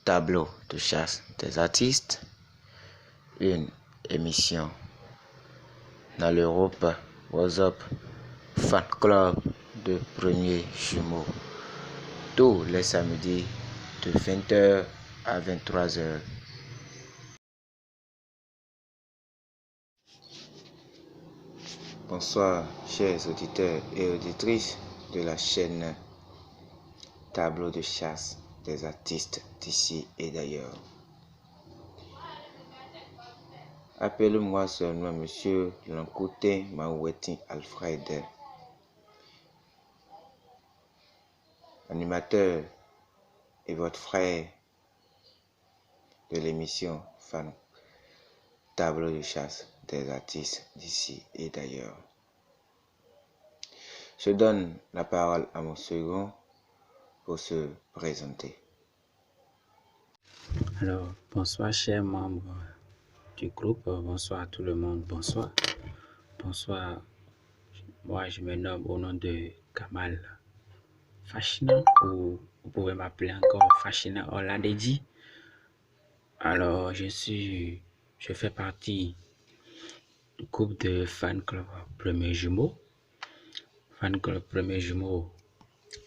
Tableau de chasse des artistes, une émission dans l'Europe WhatsApp Fan Club de Premier Jumeau, tous les samedis de 20h à 23h. Bonsoir chers auditeurs et auditrices de la chaîne Tableau de chasse des artistes d'ici et d'ailleurs. Appelez-moi seulement Monsieur Lankouté Maouetin Alfred, animateur et votre frère de l'émission Fan Tableau de chasse des artistes d'ici et d'ailleurs. Je donne la parole à mon second pour se présenter. Alors, bonsoir chers membres du groupe, bonsoir à tout le monde, bonsoir. Bonsoir, moi je me nomme au nom de Kamal Fashina, ou vous pouvez m'appeler encore Fashina Oladedi. Alors, je fais partie du groupe de Fan Club Premier Jumeau. Fan Club Premier Jumeau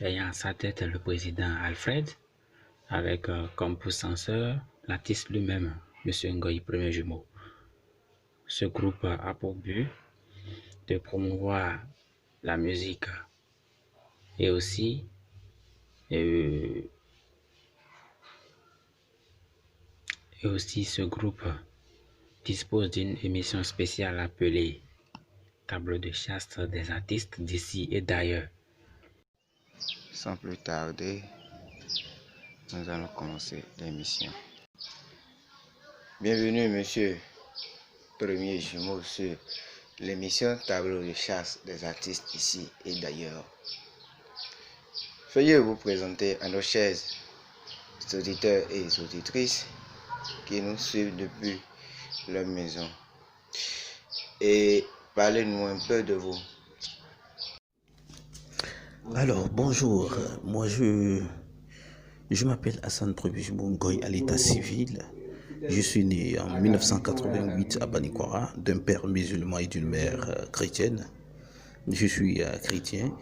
ayant à sa tête le président Alfred, avec comme censeur l'artiste lui-même, M. Ngoyi Premier Jumeau. Ce groupe a pour but de promouvoir la musique et aussi ce groupe dispose d'une émission spéciale appelée Tableau de chasse des artistes d'ici et d'ailleurs. Sans plus tarder, nous allons commencer l'émission. Bienvenue Monsieur Premier Jumeau sur l'émission Tableau de chasse des artistes ici et d'ailleurs. Veuillez vous présenter à nos chers auditeurs et auditrices qui nous suivent depuis leur maison et parlez-nous un peu de vous. Alors, bonjour, moi je m'appelle Hassan Premier Jumeau Ngoyi à l'état civil. Je suis né en 1988 à Banikwara, d'un père musulman et d'une mère chrétienne. Je suis chrétien.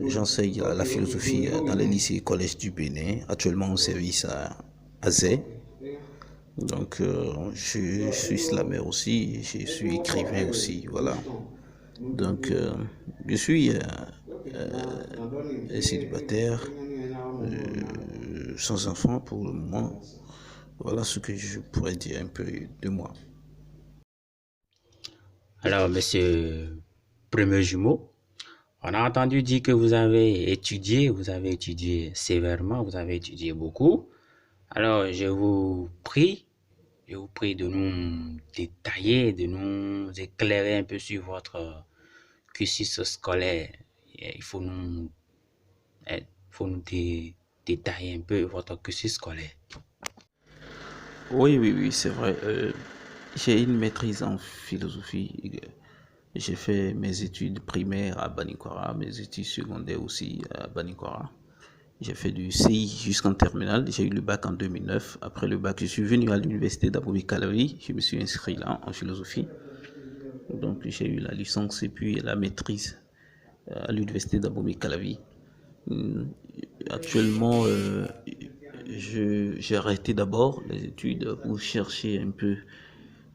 J'enseigne la philosophie dans les lycées et collèges du Bénin, actuellement en service à Zé. Donc, je suis slameur aussi, je suis écrivain aussi, voilà. Donc, je suis célibataire, sans enfant pour le moment. Voilà ce que je pourrais dire un peu de moi. Alors, Monsieur Premier Jumeau, on a entendu dire que vous avez étudié sévèrement, vous avez étudié beaucoup. Alors, je vous prie de nous détailler, de nous éclairer un peu sur votre cursus scolaire. Il faut nous détailler un peu votre cursus scolaire. Oui, c'est vrai. J'ai une maîtrise en philosophie. J'ai fait mes études primaires à Banikwara, mes études secondaires aussi à Banikwara. J'ai fait du CI jusqu'en terminale. J'ai eu le bac en 2009. Après le bac, je suis venu à l'université d'Abomey-Calavi. Je me suis inscrit là en philosophie. Donc j'ai eu la licence et puis la maîtrise à l'université d'Abomey-Calavi. Actuellement, j'ai arrêté d'abord les études pour chercher un peu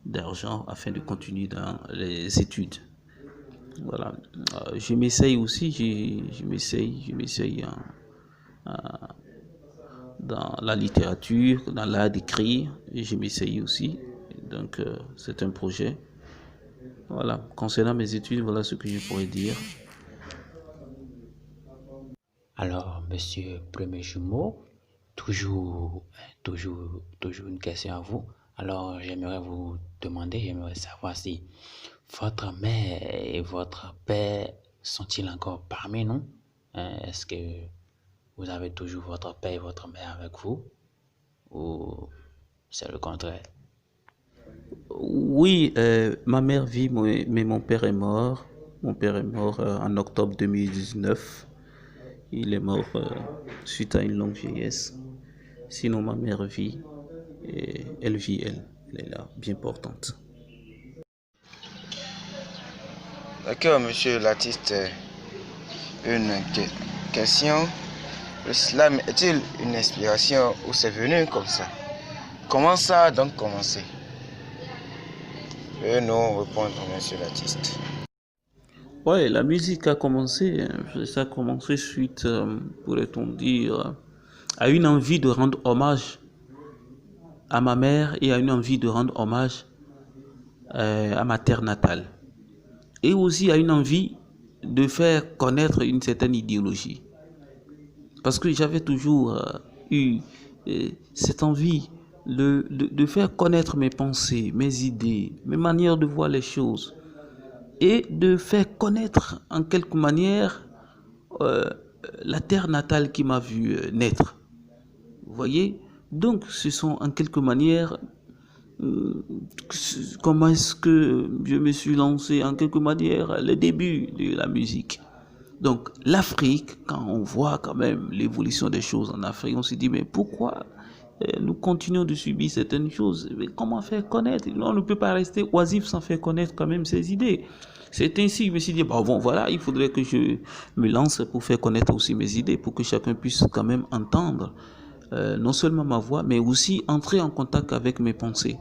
d'argent afin de continuer dans les études. Voilà. Je m'essaye aussi, je m'essaye dans la littérature, dans l'art d'écrire, et je m'essaye aussi. Donc, c'est un projet. Voilà. Concernant mes études, voilà ce que je pourrais dire. Alors, Monsieur Premier Jumeau, toujours une question à vous. Alors, j'aimerais savoir si votre mère et votre père sont-ils encore parmi nous? Est-ce que vous avez toujours votre père et votre mère avec vous? Ou c'est le contraire? Oui, ma mère vit, mais mon père est mort. Mon père est mort en octobre 2019. Il est mort suite à une longue vieillesse. Sinon, ma mère vit, et elle vit, elle est là, bien portante. D'accord, monsieur l'artiste. Une question. Le slam est-il une inspiration ou c'est venu comme ça? Comment ça a donc commencé? Et nous répondre, monsieur l'artiste. Ouais, la musique a commencé, ça a commencé suite, pourrait-on dire, à une envie de rendre hommage à ma mère et à une envie de rendre hommage à ma terre natale. Et aussi à une envie de faire connaître une certaine idéologie. Parce que j'avais toujours eu cette envie de faire connaître mes pensées, mes idées, mes manières de voir les choses. Et de faire connaître en quelque manière la terre natale qui m'a vu naître. Vous voyez? Donc ce sont en quelque manière comment est-ce que je me suis lancé en quelque manière le début de la musique. Donc l'Afrique, quand on voit quand même l'évolution des choses en Afrique, on se dit mais pourquoi nous continuons de subir certaines choses? Mais comment faire connaître? On ne peut pas rester oisif sans faire connaître quand même ses idées. C'est ainsi que je me suis dit, bon voilà, il faudrait que je me lance pour faire connaître aussi mes idées, pour que chacun puisse quand même entendre non seulement ma voix, mais aussi entrer en contact avec mes pensées.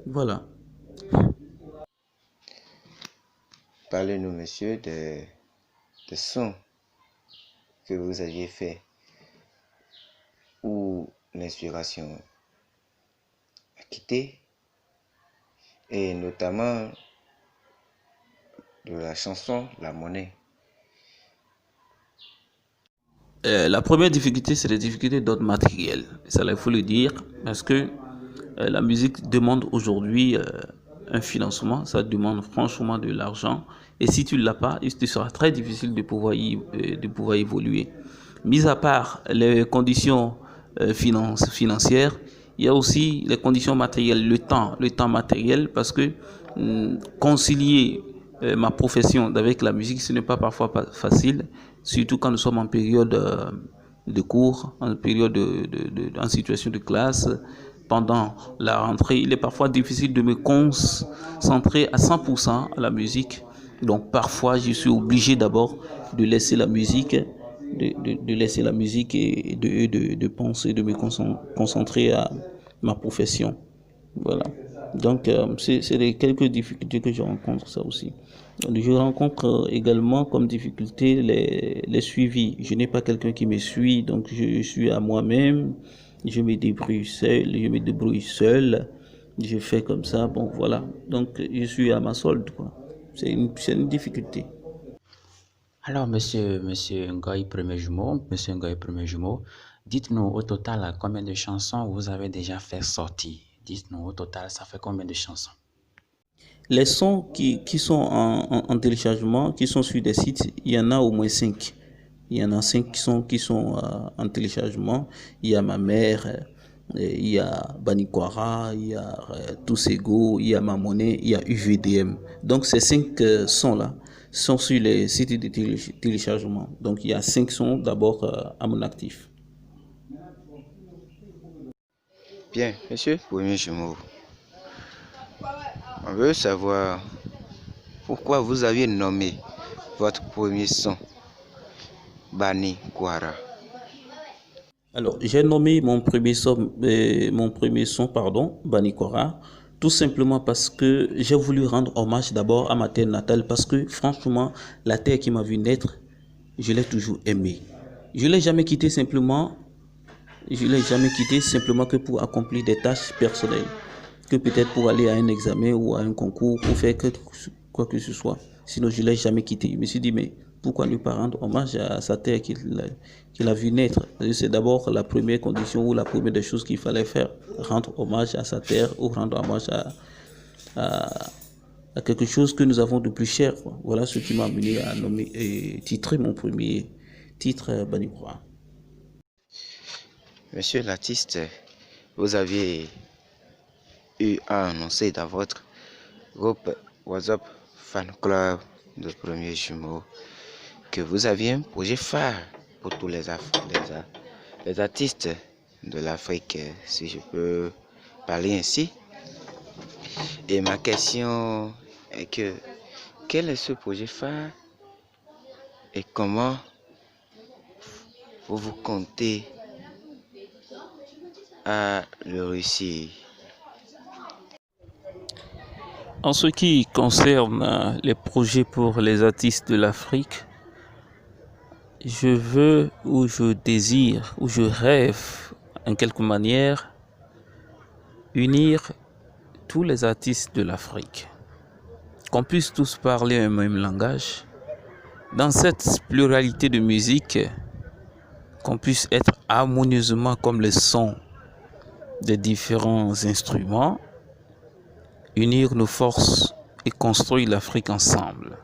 Voilà. Parlez-nous, monsieur, des sons que vous aviez fait où l'inspiration a quitté, et notamment de la chanson La Monnaie. La première difficulté, c'est les difficultés d'ordre matériel. Ça, il faut le dire, parce que la musique demande aujourd'hui un financement, ça demande franchement de l'argent. Et si tu ne l'as pas, il te sera très difficile de pouvoir évoluer. Mis à part les conditions financières, il y a aussi les conditions matérielles, le temps matériel, parce que concilier ma profession avec la musique, ce n'est pas parfois facile, surtout quand nous sommes en période de cours, en période en situation de classe. Pendant la rentrée, il est parfois difficile de me concentrer à 100% à la musique. Donc parfois, je suis obligé d'abord de laisser la musique, de laisser la musique et de penser, de me concentrer à ma profession. Voilà. Donc, c'est quelques difficultés que je rencontre, ça aussi. Je rencontre également comme difficulté les suivis. Je n'ai pas quelqu'un qui me suit, donc je suis à moi-même. Je me débrouille seul. Je fais comme ça, bon voilà. Donc, je suis à ma solde, quoi. C'est une difficulté. Alors, monsieur Ngoy Premier Jumeau, dites-nous au total combien de chansons vous avez déjà fait sortir. Dites-nous au total, ça fait combien de chansons? Les sons qui sont en téléchargement, qui sont sur des sites, il y en a au moins 5. Il y en a 5 qui sont en téléchargement. Il y a Ma Mère, il y a Banikwara, il y a Toussego, il y a Ma Monnaie, il y a UVDM. Donc ces 5 sons-là sont sur les sites de téléchargement. Donc il y a 5 sons d'abord à mon actif. Bien, monsieur Premier Jumeau, on veut savoir pourquoi vous aviez nommé votre premier son Banikwara. Alors, j'ai nommé mon premier son, Banikwara, tout simplement parce que j'ai voulu rendre hommage d'abord à ma terre natale, parce que franchement, la terre qui m'a vu naître, je l'ai toujours aimée. Je l'ai jamais quittée simplement que pour accomplir des tâches personnelles, que peut-être pour aller à un examen ou à un concours, pour faire quoi que ce soit. Sinon, je l'ai jamais quitté. Je me suis dit, mais pourquoi ne pas rendre hommage à sa terre qu'il a vu naître? C'est d'abord la première condition ou la première des choses qu'il fallait faire, rendre hommage à sa terre ou rendre hommage à quelque chose que nous avons de plus cher. Voilà ce qui m'a amené à nommer et titrer mon premier titre Banikwara. Monsieur l'artiste, vous aviez eu à annoncer dans votre groupe WhatsApp Fan Club de Premier Jumeau que vous aviez un projet phare pour tous les artistes de l'Afrique, si je peux parler ainsi. Et ma question est que, quel est ce projet phare et comment vous comptez à le réussir? En ce qui concerne les projets pour les artistes de l'Afrique, je veux ou je désire ou je rêve en quelque manière unir tous les artistes de l'Afrique, qu'on puisse tous parler un même langage, dans cette pluralité de musique, qu'on puisse être harmonieusement comme le son des différents instruments, unir nos forces et construire l'Afrique ensemble.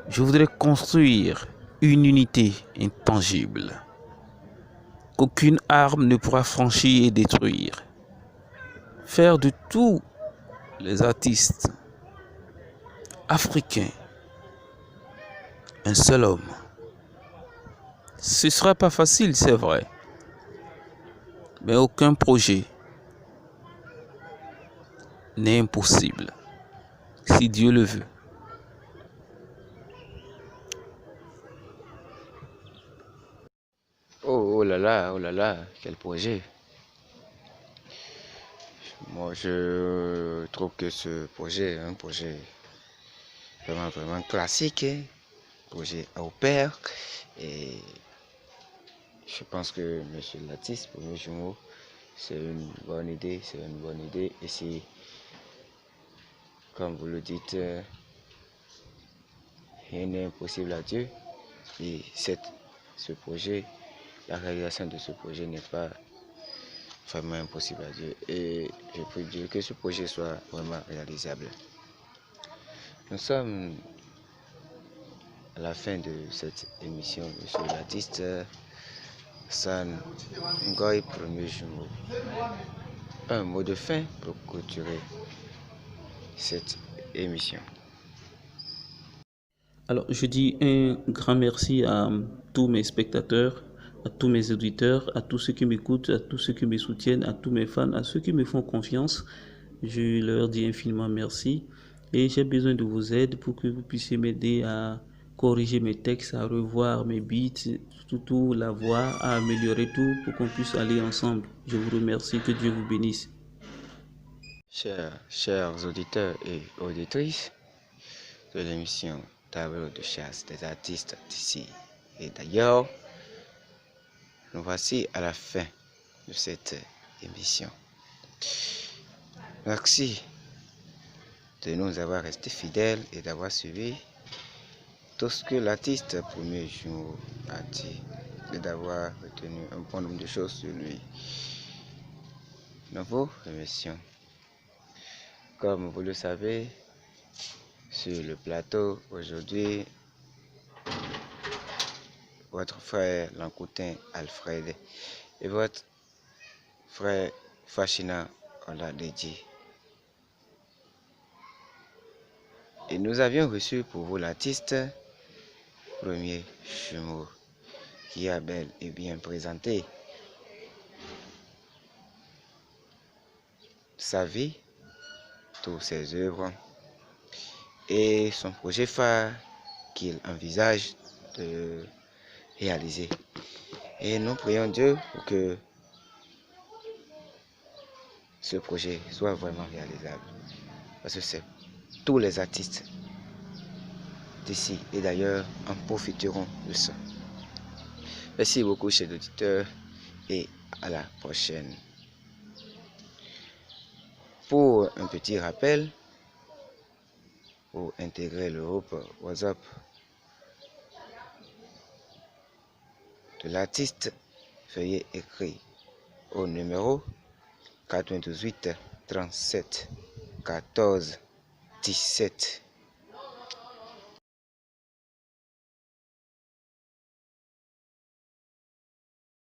Je voudrais construire une unité intangible qu'aucune arme ne pourra franchir et détruire. Faire de tous les artistes africains un seul homme. Ce ne sera pas facile, c'est vrai, mais aucun projet n'est impossible, si Dieu le veut. Oh là là, quel projet! Moi, je trouve que ce projet est un projet vraiment classique, hein? Projet au pair. Et je pense que monsieur l'artiste, premier jumeau, c'est une bonne idée, Et si, comme vous le dites, rien n'est impossible à Dieu. Et ce projet, la réalisation de ce projet n'est pas vraiment impossible à Dieu. Et je peux dire que ce projet soit vraiment réalisable. Nous sommes à la fin de cette émission, monsieur l'artiste Hassan Ngoy, premier jumeau. Un mot de fin pour clôturer cette émission. Alors, je dis un grand merci à tous mes spectateurs, à tous mes auditeurs, à tous ceux qui m'écoutent, à tous ceux qui me soutiennent, à tous mes fans, à ceux qui me font confiance. Je leur dis infiniment merci. Et j'ai besoin de vos aides pour que vous puissiez m'aider à corriger mes textes, à revoir mes beats, surtout la voix, à améliorer tout pour qu'on puisse aller ensemble. Je vous remercie, que Dieu vous bénisse. Chers auditeurs et auditrices de l'émission Tableau de chasse des artistes d'ici et d'ailleurs, nous voici à la fin de cette émission. Merci de nous avoir restés fidèles et d'avoir suivi tout ce que l'artiste premier jour a dit et d'avoir retenu un bon nombre de choses sur lui. Nous vous remercions. Comme vous le savez, sur le plateau aujourd'hui, votre frère Lancoutin Alfred et votre frère Fachina Oladéji. Et nous avions reçu pour vous l'artiste premier jumeau qui a bel et bien présenté sa vie, toutes ses œuvres et son projet phare qu'il envisage de réaliser. Et nous prions Dieu pour que ce projet soit vraiment réalisable. Parce que c'est tous les artistes d'ici et d'ailleurs en profiteront de ça. Merci beaucoup, chers auditeurs, et à la prochaine. Pour un petit rappel, pour intégrer le groupe WhatsApp de l'artiste, veuillez écrire au numéro 98 37 14 17